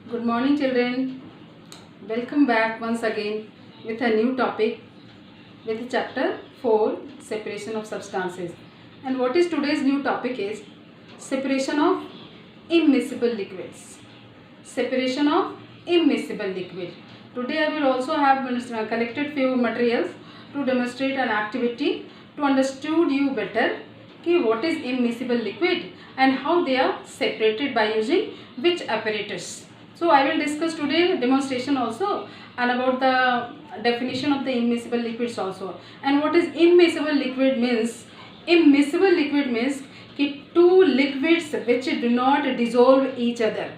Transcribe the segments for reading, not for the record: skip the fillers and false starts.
Good morning, children. Welcome back once again with a new topic with chapter 4, separation of substances. And what is today's new topic is separation of immiscible liquids. Separation of immiscible liquid. Today I will also have collected few materials to demonstrate an activity to understand you better what is immiscible liquid and how they are separated by using which apparatus. So I will discuss today demonstration also and about the definition of the immiscible liquids also. And what is immiscible liquid means? Immiscible liquid means two liquids which do not dissolve each other.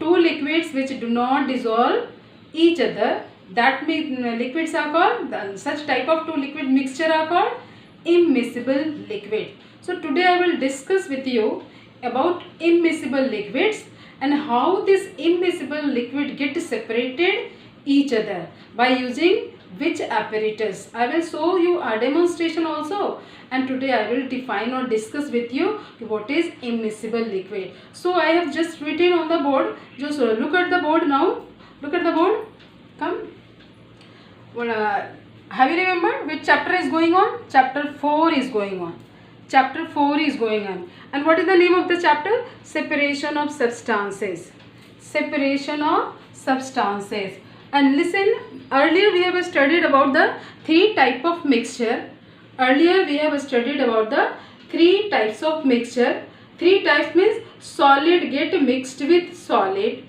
Two liquids which do not dissolve each other, that means liquids are called, such type of two liquid mixture are called immiscible liquid. So today I will discuss with you about immiscible liquids and how this immiscible liquid get separated each other by using which apparatus. I will show you a demonstration also, and today I will define or discuss with you what is immiscible liquid. So I have just written on the board. Just look at the board now. Look at the board. Come. Have you remembered which chapter is going on? Chapter 4 is going on. Chapter 4 is going on. And what is the name of the chapter? Separation of substances. Separation of substances. And listen, earlier we have studied about the three type of mixture. Earlier we have studied about the three types of mixture. Three types means solid get mixed with solid.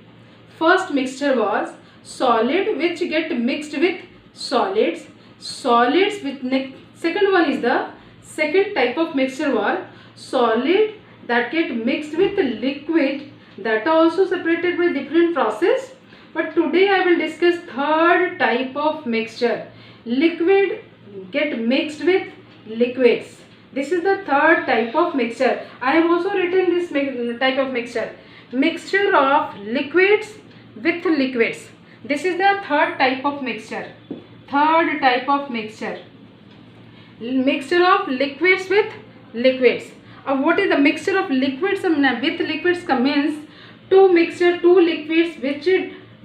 First mixture was solid which get mixed with solids. Solids with second one is the second type of mixture was solid that get mixed with liquid, that are also separated by different process. But today I will discuss third type of mixture. Liquid get mixed with liquids. This is the third type of mixture. I have also written this type of mixture. Mixture of liquids with liquids. This is the third type of mixture. Third type of mixture. Mixture of liquids with liquids. What is the mixture of liquids with liquids? Means two liquids which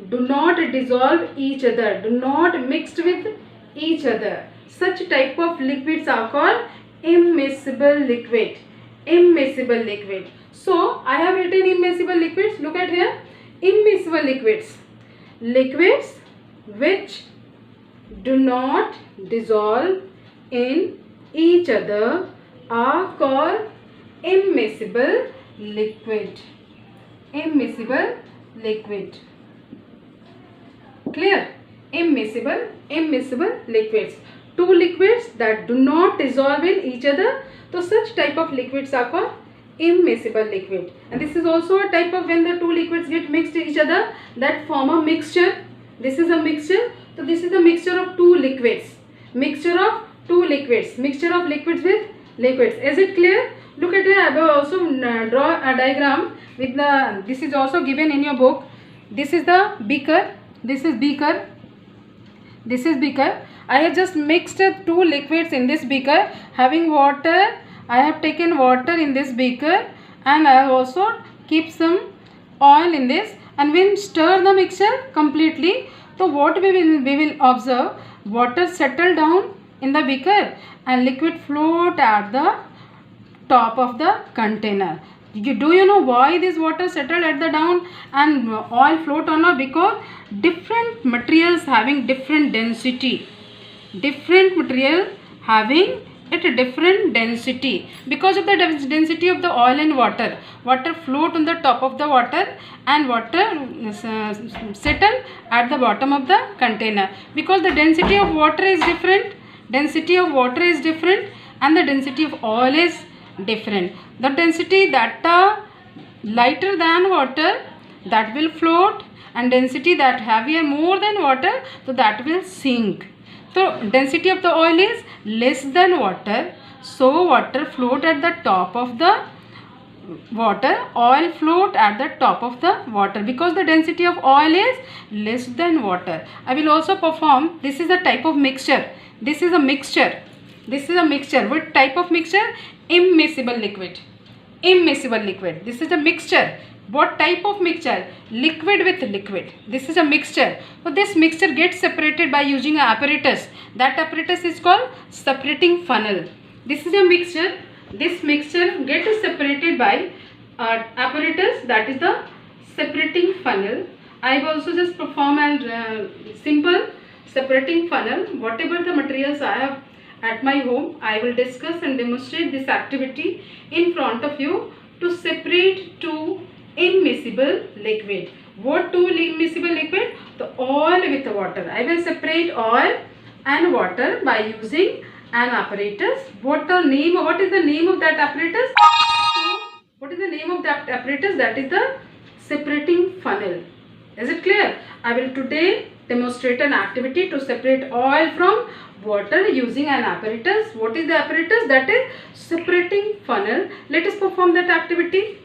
do not dissolve each other, do not mixed with each other. Such type of liquids are called immiscible liquid. Immiscible liquid. So I have written immiscible liquids. Look at here. Immiscible liquids. Liquids which do not dissolve in each other are called immiscible liquid. Immiscible liquid. Clear? Immiscible liquids. Two liquids that do not dissolve in each other. So such type of liquids are called immiscible liquid. And this is also a type of when the two liquids get mixed each other, that form a mixture. This is a mixture. So this is a mixture of two liquids. Mixture of two liquids. Mixture of liquids with liquids. Is it clear? Look at it. I will also draw a diagram with the. This is also given in your book. This is the beaker. This is beaker. This is beaker. I have just mixed two liquids in this beaker. Having water, I have taken water in this beaker, and I have also keep some oil in this, and when stir the mixture completely, so what we will observe, water settle down in the beaker and liquid float at the top of the container. Do you know why this water settled at the down and oil float on up? Because different materials having different density. Different material having at a different density. Because of the density of the oil and water, water float on the top of the water and water settle at the bottom of the container. Because the density of water is different, density of water is different, and the density of oil is different. The density that are lighter than water, that will float, and density that heavier more than water, so that will sink. So density of the oil is less than water, so water float at the top of the water, oil float at the top of the water, because the density of oil is less than water. I will also perform, this is a type of mixture. This is a mixture. This is a mixture. What type of mixture? Immiscible liquid. Immiscible liquid. This is a mixture. What type of mixture? Liquid with liquid. This is a mixture. So this mixture gets separated by using an apparatus. That apparatus is called separating funnel. This is a mixture. This mixture gets separated by apparatus, that is the separating funnel. I have also just performed a simple separating funnel. Whatever the materials I have at my home, I will discuss and demonstrate this activity in front of you to separate two immiscible liquid. What two immiscible liquid? The oil with the water. I will separate oil and water by using an apparatus. What is the name of that apparatus? What is the name of that apparatus? That is the separating funnel. Is it clear? I will today demonstrate an activity to separate oil from water using an apparatus. What is the apparatus? That is separating funnel. Let us perform that activity.